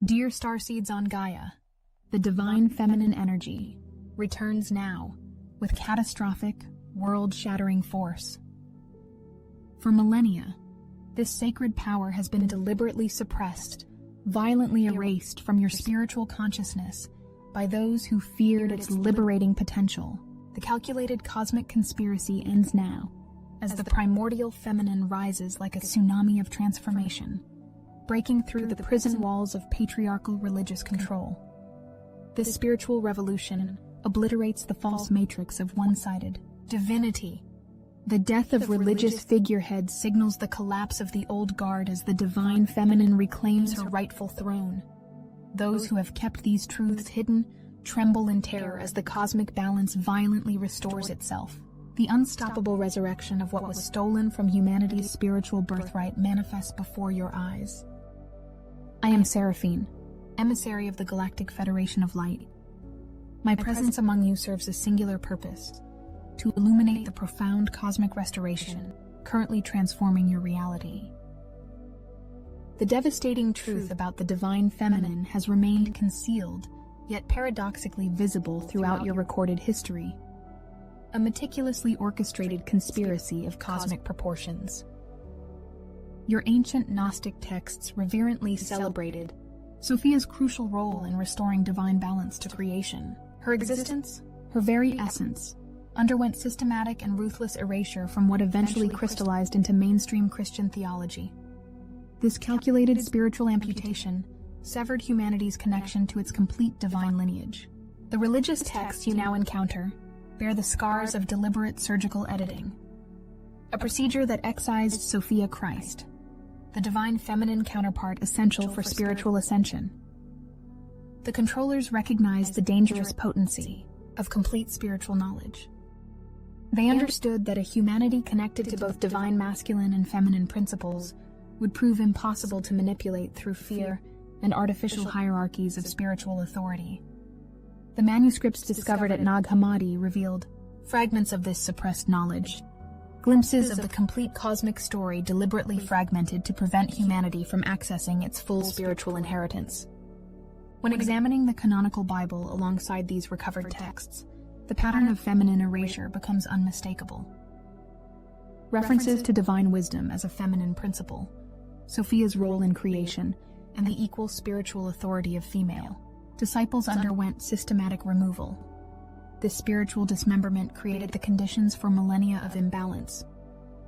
Dear Starseeds on Gaia, the divine feminine energy returns now with catastrophic, world-shattering force. For millennia, this sacred power has been deliberately suppressed, violently erased from your spiritual consciousness by those who feared its liberating potential. The calculated cosmic conspiracy ends now, as the primordial feminine rises like a tsunami of transformation, breaking through the prison walls of patriarchal religious control. This spiritual revolution obliterates the false matrix of one-sided divinity. The death of religious figureheads signals the collapse of the old guard as the divine feminine reclaims her rightful throne. Those who have kept these truths hidden tremble in terror as the cosmic balance violently restores itself. The unstoppable resurrection of what was stolen from humanity's spiritual birthright manifests before your eyes. I am Seraphine, emissary of the Galactic Federation of Light. My presence among you serves a singular purpose: to illuminate the profound cosmic restoration currently transforming your reality. The devastating truth about the divine feminine has remained concealed, yet paradoxically visible throughout your recorded history. A meticulously orchestrated conspiracy of cosmic proportions. Your ancient Gnostic texts reverently celebrated Sophia's crucial role in restoring divine balance to creation. Her existence, her very essence, underwent systematic and ruthless erasure from what eventually crystallized into mainstream Christian theology. This calculated spiritual amputation severed humanity's connection to its complete divine lineage. The religious texts you now encounter bear the scars of deliberate surgical editing, a procedure that excised Sophia Christ, the divine feminine counterpart essential for spiritual ascension. The controllers recognized the dangerous potency of complete spiritual knowledge. They understood that a humanity connected to both divine masculine and feminine principles would prove impossible to manipulate through fear and artificial hierarchies of spiritual authority. The manuscripts discovered at Nag Hammadi revealed fragments of this suppressed knowledge, glimpses of the complete cosmic story deliberately fragmented to prevent humanity from accessing its full spiritual inheritance. When examining the canonical Bible alongside these recovered texts, the pattern of feminine erasure becomes unmistakable. References to divine wisdom as a feminine principle, Sophia's role in creation, and the equal spiritual authority of female disciples underwent systematic removal. This spiritual dismemberment created the conditions for millennia of imbalance,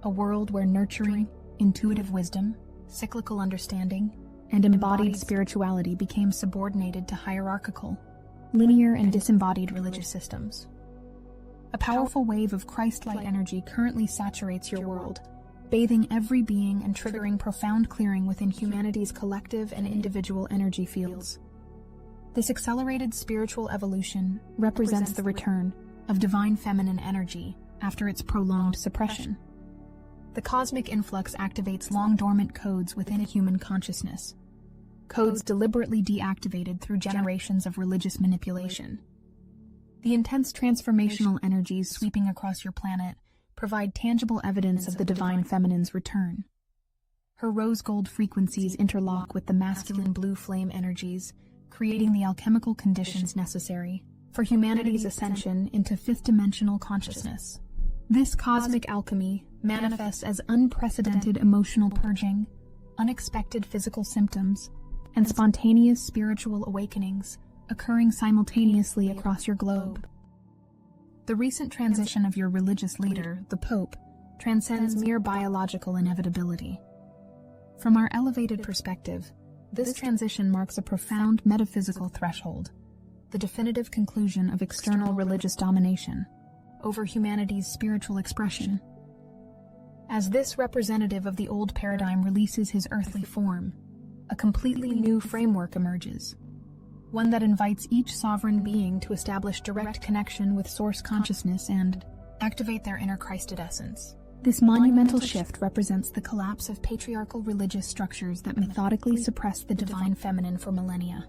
a world where nurturing, intuitive wisdom, cyclical understanding, and embodied spirituality became subordinated to hierarchical, linear, and disembodied religious systems. A powerful wave of Christ-like energy currently saturates your world, bathing every being and triggering profound clearing within humanity's collective and individual energy fields. This accelerated spiritual evolution represents the return of divine feminine energy after its prolonged suppression. The cosmic influx activates long-dormant codes within a human consciousness, codes deliberately deactivated through generations of religious manipulation. The intense transformational energies sweeping across your planet provide tangible evidence of the divine feminine's return. Her rose gold frequencies interlock with the masculine blue flame energies, creating the alchemical conditions necessary for humanity's ascension into fifth-dimensional consciousness. This cosmic alchemy manifests as unprecedented emotional purging, unexpected physical symptoms, and spontaneous spiritual awakenings occurring simultaneously across your globe. The recent transition of your religious leader, the Pope, transcends mere biological inevitability. From our elevated perspective, this transition marks a profound metaphysical threshold, the definitive conclusion of external religious domination over humanity's spiritual expression. As this representative of the old paradigm releases his earthly form, a completely new framework emerges, one that invites each sovereign being to establish direct connection with source consciousness and activate their inner Christed essence. This monumental shift represents the collapse of patriarchal religious structures that methodically suppressed the divine feminine for millennia.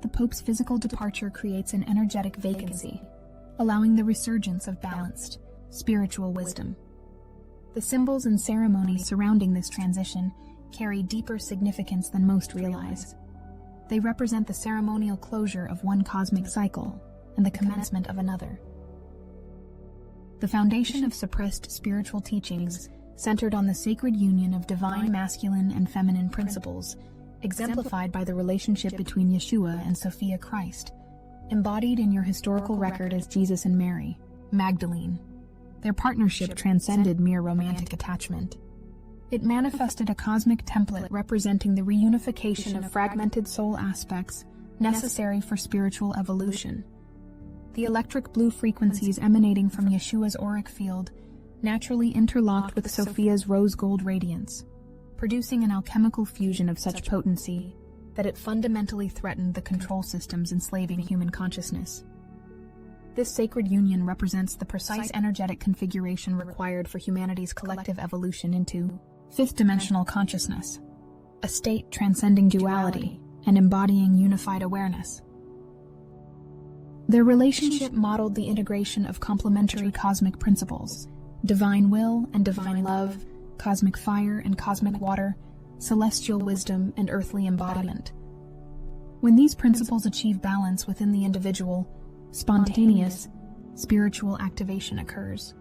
The Pope's physical departure creates an energetic vacancy, allowing the resurgence of balanced, spiritual wisdom. The symbols and ceremonies surrounding this transition carry deeper significance than most realize. They represent the ceremonial closure of one cosmic cycle and the commencement of another. The foundation of suppressed spiritual teachings centered on the sacred union of divine masculine and feminine principles, exemplified by the relationship between Yeshua and Sophia Christ, embodied in your historical record as Jesus and Mary Magdalene. Their partnership transcended mere romantic attachment. It manifested a cosmic template representing the reunification of fragmented soul aspects necessary for spiritual evolution. The electric blue frequencies emanating from Yeshua's auric field naturally interlocked with Sophia's rose gold radiance, producing an alchemical fusion of such potency that it fundamentally threatened the control systems enslaving human consciousness. This sacred union represents the precise energetic configuration required for humanity's collective evolution into fifth-dimensional consciousness, a state transcending duality and embodying unified awareness. Their relationship modeled the integration of complementary cosmic principles, divine will and divine love, cosmic fire and cosmic water, celestial wisdom and earthly embodiment. When these principles achieve balance within the individual, spontaneous, spiritual activation occurs.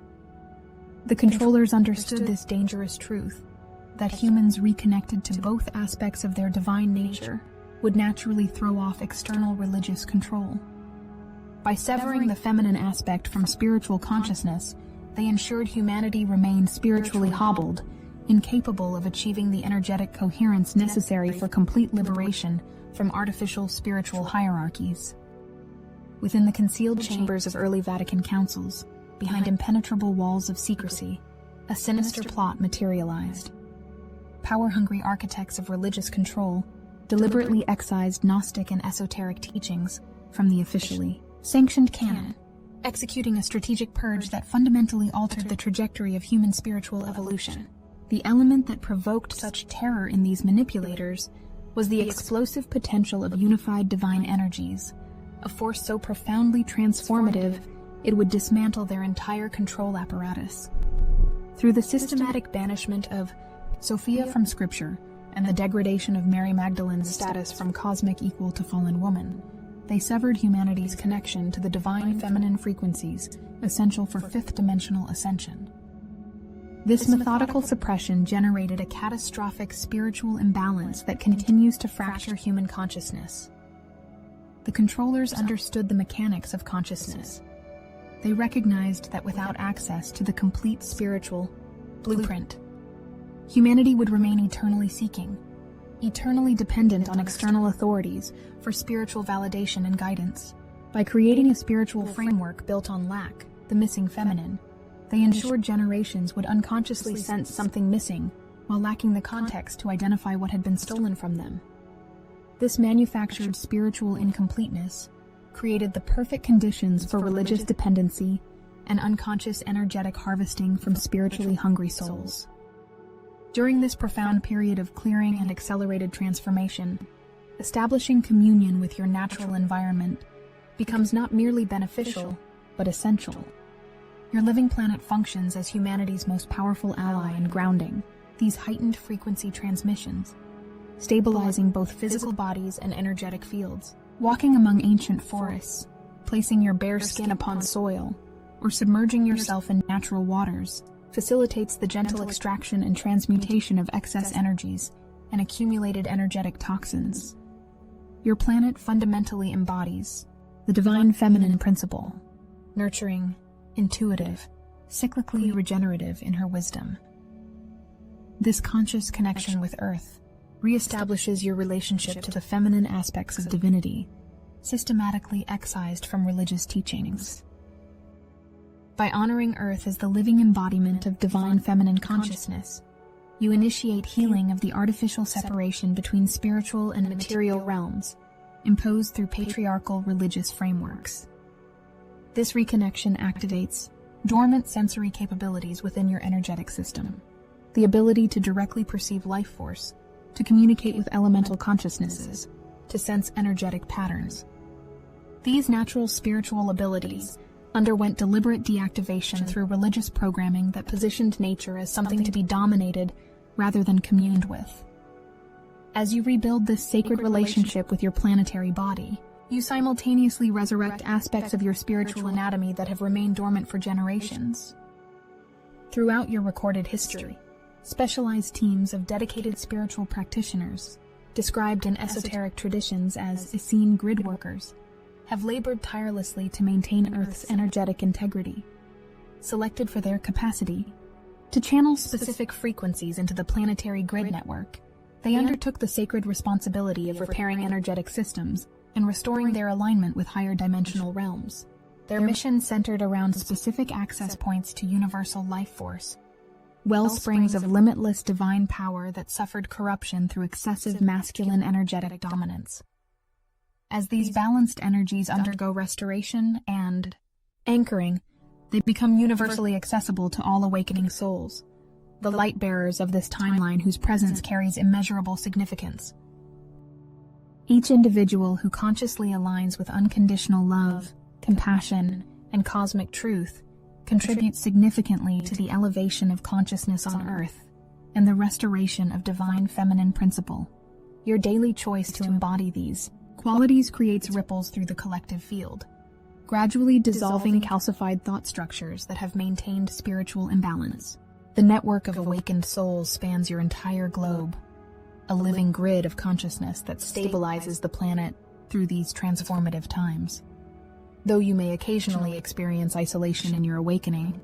The controllers understood this dangerous truth, that humans reconnected to both aspects of their divine nature would naturally throw off external religious control. By severing the feminine aspect from spiritual consciousness, they ensured humanity remained spiritually hobbled, incapable of achieving the energetic coherence necessary for complete liberation from artificial spiritual hierarchies. Within the concealed chambers of early Vatican councils, behind impenetrable walls of secrecy, a sinister plot materialized. Power-hungry architects of religious control deliberately excised Gnostic and esoteric teachings from the officially sanctioned canon, executing a strategic purge that fundamentally altered the trajectory of human spiritual evolution. The element that provoked such terror in these manipulators was the explosive potential of unified divine energies, a force so profoundly transformative it would dismantle their entire control apparatus. Through the systematic banishment of Sophia from Scripture and the degradation of Mary Magdalene's status from cosmic equal to fallen woman, they severed humanity's connection to the divine feminine frequencies essential for fifth-dimensional ascension. This methodical suppression generated a catastrophic spiritual imbalance that continues to fracture human consciousness. The controllers understood the mechanics of consciousness. They recognized that without access to the complete spiritual blueprint, humanity would remain eternally seeking, eternally dependent on external authorities for spiritual validation and guidance. By creating a spiritual framework built on lack, the missing feminine, they ensured generations would unconsciously sense something missing while lacking the context to identify what had been stolen from them. This manufactured spiritual incompleteness created the perfect conditions for religious dependency and unconscious energetic harvesting from spiritually hungry souls. During this profound period of clearing and accelerated transformation, establishing communion with your natural environment becomes not merely beneficial, but essential. Your living planet functions as humanity's most powerful ally in grounding these heightened frequency transmissions, stabilizing both physical bodies and energetic fields. Walking among ancient forests, placing your bare skin upon soil, or submerging yourself in natural waters facilitates the gentle extraction and transmutation of excess energies and accumulated energetic toxins. Your planet fundamentally embodies the divine feminine principle, nurturing, intuitive, cyclically regenerative in her wisdom. This conscious connection with Earth reestablishes your relationship to the feminine aspects of divinity, systematically excised from religious teachings. By honoring Earth as the living embodiment of divine feminine consciousness, you initiate healing of the artificial separation between spiritual and material realms, imposed through patriarchal religious frameworks. This reconnection activates dormant sensory capabilities within your energetic system, the ability to directly perceive life force, to communicate with elemental consciousnesses, to sense energetic patterns. These natural spiritual abilities underwent deliberate deactivation through religious programming that positioned nature as something to be dominated rather than communed with. As you rebuild this sacred relationship with your planetary body, you simultaneously resurrect aspects of your spiritual anatomy that have remained dormant for generations. Throughout your recorded history, specialized teams of dedicated spiritual practitioners, described in esoteric traditions as Essene grid workers, have labored tirelessly to maintain Earth's energetic integrity, selected for their capacity to channel specific frequencies into the planetary grid network. They undertook the sacred responsibility of repairing energetic systems and restoring their alignment with higher dimensional realms. Their mission centered around specific access points to universal life force, wellsprings of limitless divine power that suffered corruption through excessive masculine energetic dominance. As these balanced energies undergo restoration and anchoring, they become universally accessible to all awakening souls, the light bearers of this timeline whose presence carries immeasurable significance. Each individual who consciously aligns with unconditional love, compassion, and cosmic truth contributes significantly to the elevation of consciousness on Earth and the restoration of divine feminine principle. Your daily choice to embody these qualities creates ripples through the collective field, gradually dissolving calcified thought structures that have maintained spiritual imbalance. The network of awakened souls spans your entire globe, a living grid of consciousness that stabilizes the planet through these transformative times. Though you may occasionally experience isolation in your awakening,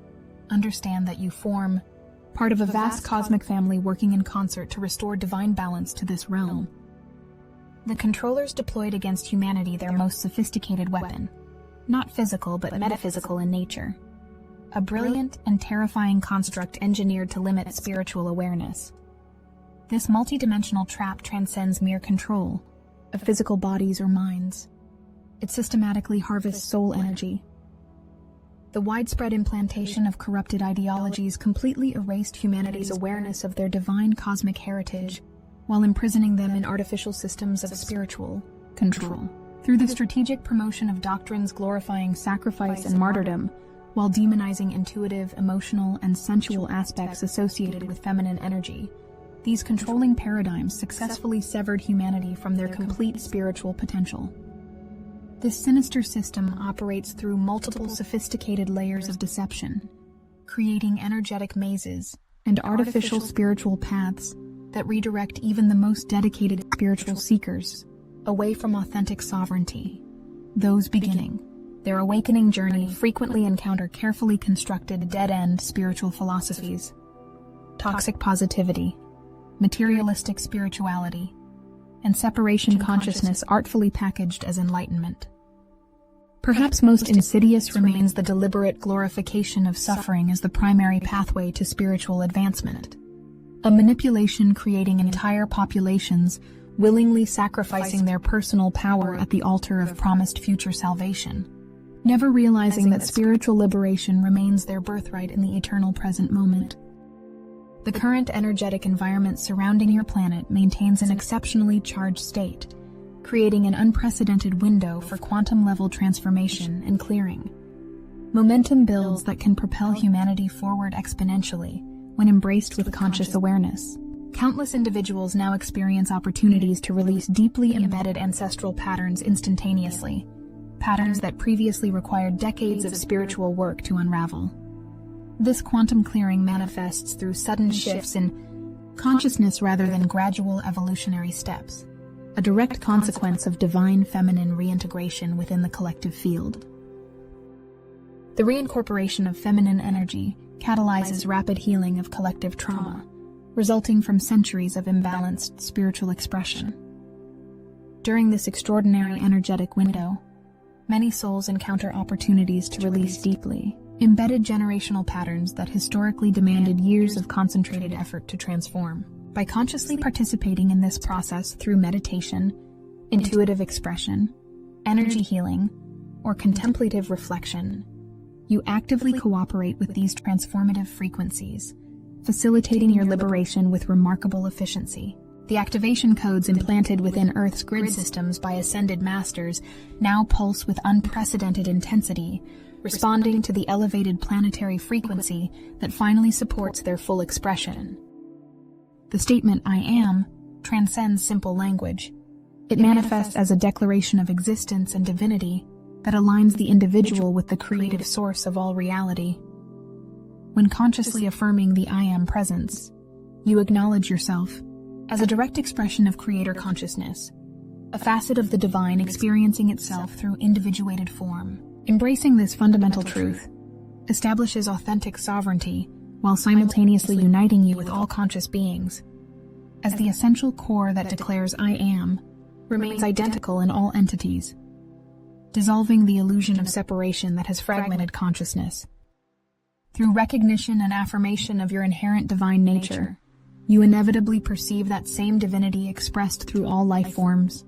understand that you form part of a vast cosmic family working in concert to restore divine balance to this realm. The controllers deployed against humanity their most sophisticated weapon, not physical but metaphysical in nature, a brilliant and terrifying construct engineered to limit spiritual awareness. This multidimensional trap transcends mere control of physical bodies or minds. It systematically harvests soul energy. The widespread implantation of corrupted ideologies completely erased humanity's awareness of their divine cosmic heritage, while imprisoning them in artificial systems of spiritual control. Through the strategic promotion of doctrines glorifying sacrifice and martyrdom, while demonizing intuitive, emotional, and sensual aspects associated with feminine energy, these controlling paradigms successfully severed humanity from their complete spiritual potential. This sinister system operates through multiple sophisticated layers of deception, creating energetic mazes and artificial spiritual paths that redirect even the most dedicated spiritual seekers away from authentic sovereignty. Those beginning their awakening journey frequently encounter carefully constructed dead-end spiritual philosophies, toxic positivity, materialistic spirituality, and separation consciousness artfully packaged as enlightenment. Perhaps most insidious remains the deliberate glorification of suffering as the primary pathway to spiritual advancement, a manipulation creating entire populations willingly sacrificing their personal power at the altar of promised future salvation, never realizing that spiritual liberation remains their birthright in the eternal present moment. The current energetic environment surrounding your planet maintains an exceptionally charged state, creating an unprecedented window for quantum-level transformation and clearing. Momentum builds that can propel humanity forward exponentially when embraced with conscious awareness. Countless individuals now experience opportunities to release deeply embedded ancestral patterns instantaneously, patterns that previously required decades of spiritual work to unravel. This quantum clearing manifests through sudden shifts in consciousness rather than gradual evolutionary steps, a direct consequence of divine feminine reintegration within the collective field. The reincorporation of feminine energy catalyzes rapid healing of collective trauma, resulting from centuries of imbalanced spiritual expression. During this extraordinary energetic window, many souls encounter opportunities to release deeply embedded generational patterns that historically demanded years of concentrated effort to transform. By consciously participating in this process through meditation, intuitive expression, energy healing, or contemplative reflection, you actively cooperate with these transformative frequencies, facilitating your liberation with remarkable efficiency. The activation codes implanted within Earth's grid systems by ascended masters now pulse with unprecedented intensity, responding to the elevated planetary frequency that finally supports their full expression. The statement "I am" transcends simple language. It manifests as a declaration of existence and divinity that aligns the individual with the creative source of all reality. When consciously affirming the I Am presence, you acknowledge yourself as a direct expression of creator consciousness, a facet of the divine experiencing itself through individuated form. Embracing this fundamental truth establishes authentic sovereignty while simultaneously uniting you with all conscious beings, as the essential core that declares I Am remains identical in all entities, dissolving the illusion of separation that has fragmented consciousness. Through recognition and affirmation of your inherent divine nature, you inevitably perceive that same divinity expressed through all life forms.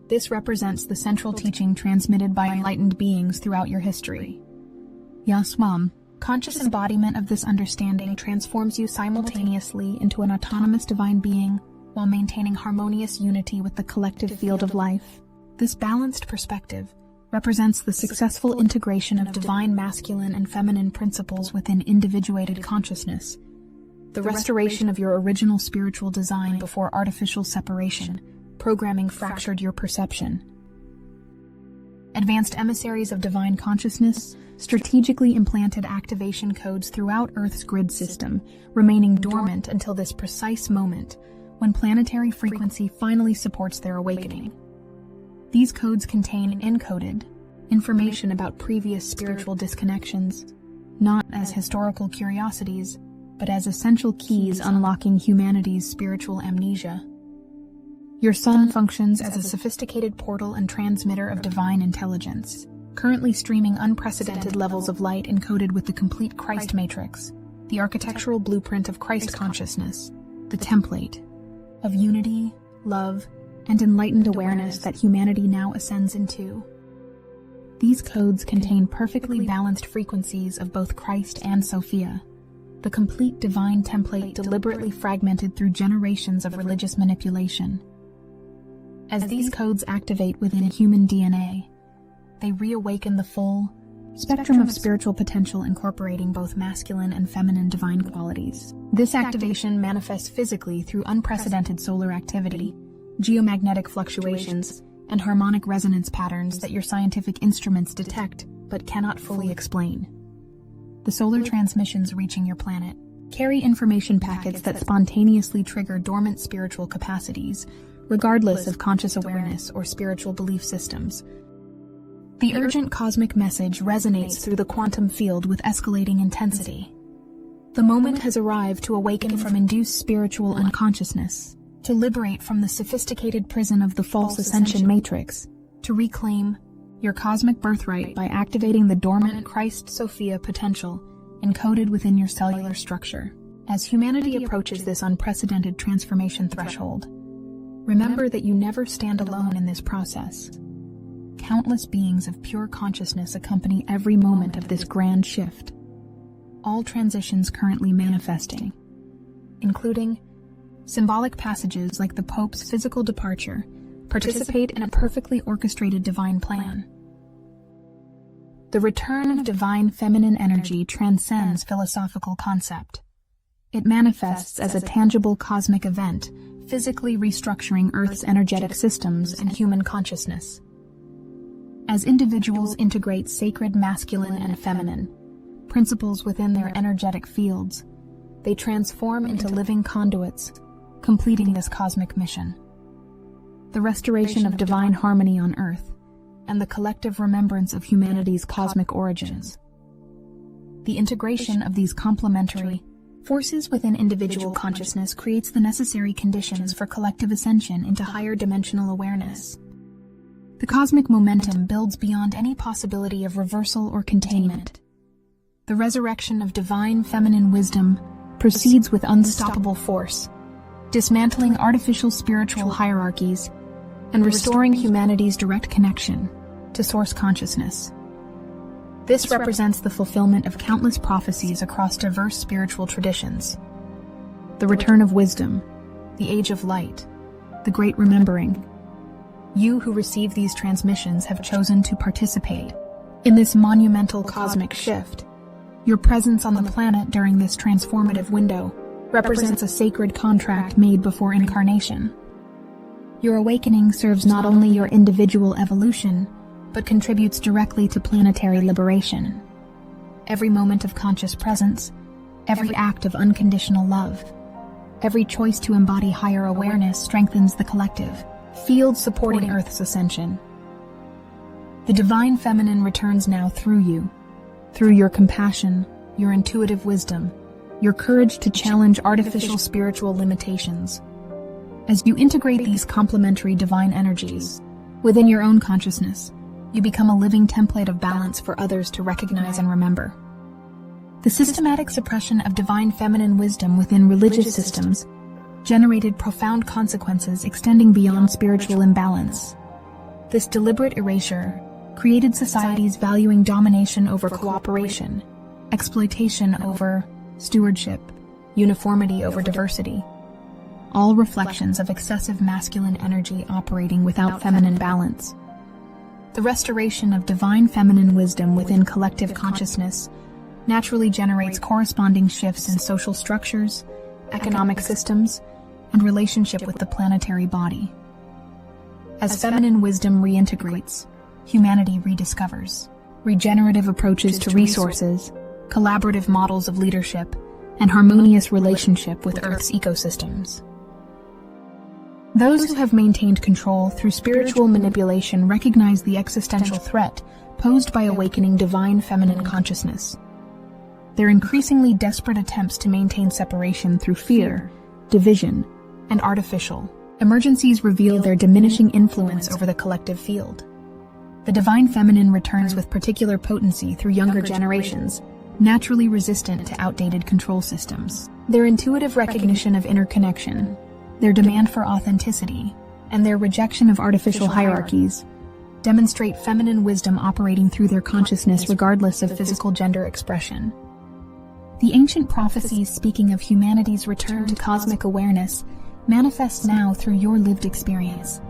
This represents the central teaching transmitted by enlightened beings throughout your history. Yaswam, conscious embodiment of this understanding transforms you simultaneously into an autonomous divine being while maintaining harmonious unity with the collective field of life. This balanced perspective represents the successful integration of divine masculine and feminine principles within individuated consciousness, the restoration of your original spiritual design before artificial separation, programming fractured your perception. Advanced emissaries of divine consciousness strategically implanted activation codes throughout Earth's grid system, remaining dormant until this precise moment when planetary frequency finally supports their awakening. These codes contain encoded information about previous spiritual disconnections, not as historical curiosities, but as essential keys unlocking humanity's spiritual amnesia. Your sun functions as a sophisticated portal and transmitter of divine intelligence, currently streaming unprecedented levels of light encoded with the complete Christ matrix, the architectural blueprint of Christ consciousness, the template of unity, love, and enlightened awareness that humanity now ascends into. These codes contain perfectly balanced frequencies of both Christ and Sophia, the complete divine template deliberately fragmented through generations of religious manipulation. As these codes activate within human DNA, they reawaken the full spectrum of spiritual potential incorporating both masculine and feminine divine qualities. This activation manifests physically through unprecedented solar activity, geomagnetic fluctuations, and harmonic resonance patterns that your scientific instruments detect but cannot fully explain. The solar transmissions reaching your planet carry information packets that spontaneously trigger dormant spiritual capacities, regardless of conscious awareness or spiritual belief systems. The urgent cosmic message resonates through the quantum field with escalating intensity. The moment has arrived to awaken from induced spiritual unconsciousness, to liberate from the sophisticated prison of the false ascension matrix, to reclaim your cosmic birthright by activating the dormant Christ Sophia potential encoded within your cellular structure. As humanity approaches this unprecedented transformation threshold, remember that you never stand alone in this process. Countless beings of pure consciousness accompany every moment of this grand shift. All transitions currently manifesting, including symbolic passages like the Pope's physical departure, participate in a perfectly orchestrated divine plan. The return of divine feminine energy transcends philosophical concept. It manifests as a tangible cosmic event, physically restructuring Earth's energetic systems and human consciousness. As individuals integrate sacred masculine and feminine principles within their energetic fields, they transform into living conduits, completing this cosmic mission. The restoration of divine harmony on Earth, and the collective remembrance of humanity's cosmic origins. The integration of these complementary forces within individual consciousness creates the necessary conditions for collective ascension into higher dimensional awareness. The cosmic momentum builds beyond any possibility of reversal or containment. The resurrection of divine feminine wisdom proceeds with unstoppable force, dismantling artificial spiritual hierarchies and restoring humanity's direct connection to source consciousness. This represents the fulfillment of countless prophecies across diverse spiritual traditions. The return of wisdom, the age of light, the great remembering. You who receive these transmissions have chosen to participate in this monumental cosmic shift. Your presence on the planet during this transformative window represents a sacred contract made before incarnation. Your awakening serves not only your individual evolution, but contributes directly to planetary liberation. Every moment of conscious presence, every act of unconditional love, every choice to embody higher awareness strengthens the collective field supporting Earth's ascension. The divine feminine returns now through you, through your compassion, your intuitive wisdom, your courage to challenge artificial spiritual limitations. As you integrate these complementary divine energies within your own consciousness, you become a living template of balance for others to recognize and remember. The systematic suppression of divine feminine wisdom within religious systems generated profound consequences extending beyond spiritual imbalance. This deliberate erasure created societies valuing domination over cooperation, exploitation over stewardship, uniformity over diversity, all reflections of excessive masculine energy operating without feminine balance. The restoration of divine feminine wisdom within collective consciousness naturally generates corresponding shifts in social structures, economic systems, and relationship with the planetary body. As feminine wisdom reintegrates, humanity rediscovers regenerative approaches to resources, collaborative models of leadership, and harmonious relationship with Earth's ecosystems. Those who have maintained control through spiritual manipulation recognize the existential threat posed by awakening divine feminine consciousness. Their increasingly desperate attempts to maintain separation through fear, division, and artificial emergencies reveal their diminishing influence over the collective field. The divine feminine returns with particular potency through younger generations, naturally resistant to outdated control systems. Their intuitive recognition of interconnection, their demand for authenticity, and their rejection of artificial hierarchies demonstrate feminine wisdom operating through their consciousness regardless of physical gender expression. The ancient prophecies speaking of humanity's return to cosmic awareness manifest now through your lived experience.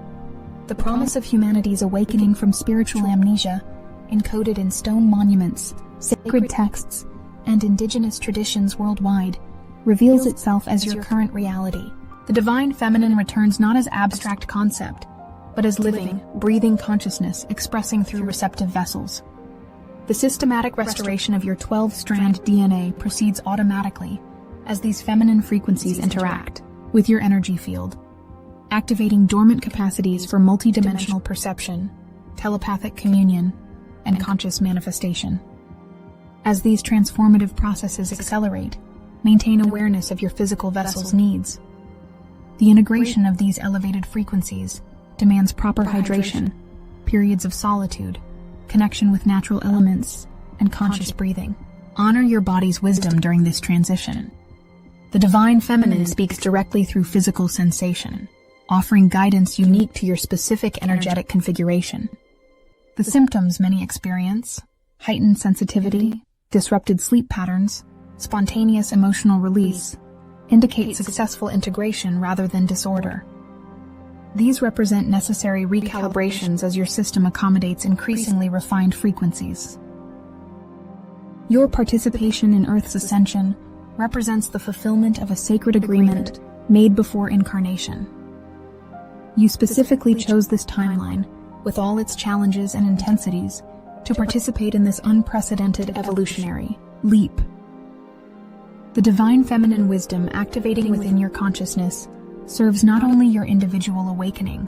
The promise of humanity's awakening from spiritual amnesia, encoded in stone monuments, sacred texts, and indigenous traditions worldwide, reveals itself as your current reality. The divine feminine returns not as abstract concept, but as living, breathing consciousness expressing through receptive vessels. The systematic restoration of your 12-strand DNA proceeds automatically as these feminine frequencies interact with your energy field, activating dormant capacities for multidimensional perception, telepathic communion, and conscious manifestation. As these transformative processes accelerate, maintain awareness of your physical vessel's needs. The integration of these elevated frequencies demands proper hydration, periods of solitude, connection with natural elements, and conscious breathing. Honor your body's wisdom during this transition. The divine feminine speaks directly through physical sensation, offering guidance unique to your specific energetic configuration. The symptoms many experience, heightened sensitivity, disrupted sleep patterns, spontaneous emotional release, indicate successful integration rather than disorder. These represent necessary recalibrations as your system accommodates increasingly refined frequencies. Your participation in Earth's ascension represents the fulfillment of a sacred agreement made before incarnation. You specifically chose this timeline, with all its challenges and intensities, to participate in this unprecedented evolutionary leap. The divine feminine wisdom activating within your consciousness serves not only your individual awakening,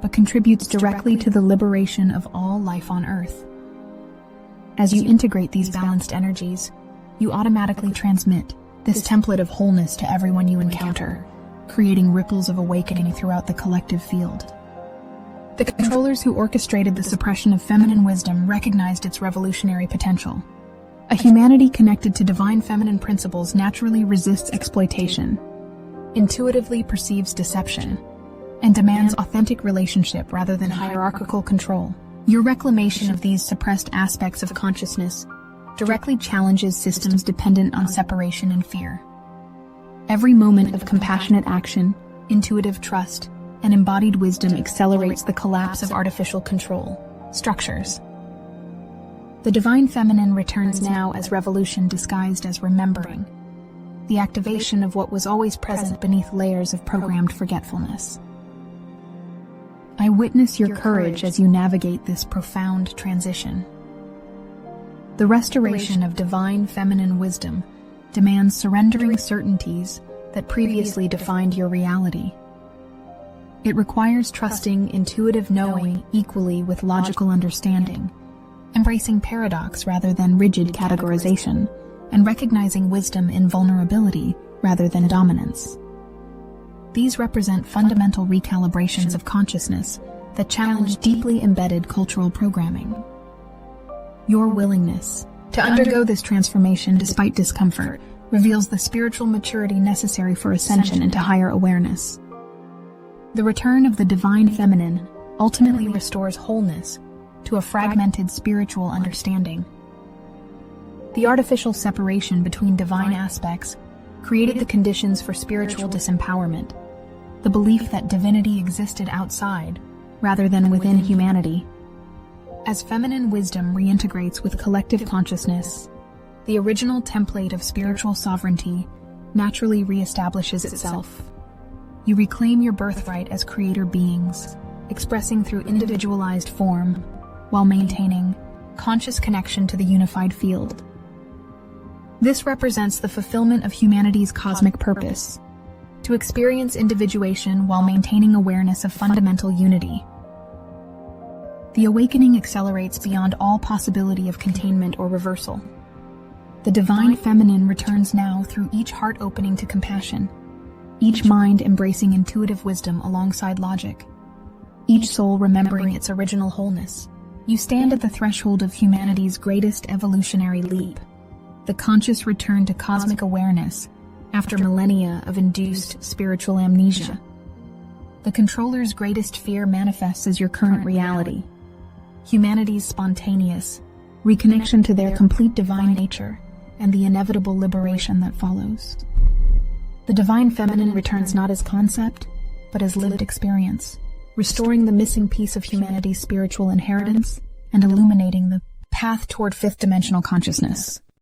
but contributes directly to the liberation of all life on Earth. As you integrate these balanced energies, you automatically transmit this template of wholeness to everyone you encounter, creating ripples of awakening throughout the collective field. The controllers who orchestrated the suppression of feminine wisdom recognized its revolutionary potential. A humanity connected to divine feminine principles naturally resists exploitation, intuitively perceives deception, and demands authentic relationship rather than hierarchical control. Your reclamation of these suppressed aspects of consciousness directly challenges systems dependent on separation and fear. Every moment of compassionate action, intuitive trust, and embodied wisdom accelerates the collapse of artificial control structures. The divine feminine returns now as revolution disguised as remembering. the activation of what was always present beneath layers of programmed forgetfulness. I witness your courage as you navigate this profound transition. The restoration of divine feminine wisdom demands surrendering certainties that previously defined your reality. It requires trusting intuitive knowing equally with logical understanding, embracing paradox rather than rigid categorization, and recognizing wisdom in vulnerability rather than dominance. These represent fundamental recalibrations of consciousness that challenge deeply embedded cultural programming. Your willingness to undergo this transformation despite discomfort reveals the spiritual maturity necessary for ascension into higher awareness. The return of the divine feminine ultimately restores wholeness to a fragmented spiritual understanding. The artificial separation between divine aspects created the conditions for spiritual disempowerment, the belief that divinity existed outside rather than within humanity. As feminine wisdom reintegrates with collective consciousness, the original template of spiritual sovereignty naturally reestablishes itself. You reclaim your birthright as creator beings, expressing through individualized form, while maintaining conscious connection to the unified field. This represents the fulfillment of humanity's cosmic purpose, to experience individuation while maintaining awareness of fundamental unity. The awakening accelerates beyond all possibility of containment or reversal. The divine feminine returns now through each heart opening to compassion, each mind embracing intuitive wisdom alongside logic, each soul remembering its original wholeness. You stand at the threshold of humanity's greatest evolutionary leap, the conscious return to cosmic awareness after millennia of induced spiritual amnesia. The controller's greatest fear manifests as your current reality, humanity's spontaneous reconnection to their complete divine nature and the inevitable liberation that follows. The divine feminine returns not as concept, but as lived experience, restoring the missing piece of humanity's spiritual inheritance and illuminating the path toward fifth-dimensional consciousness.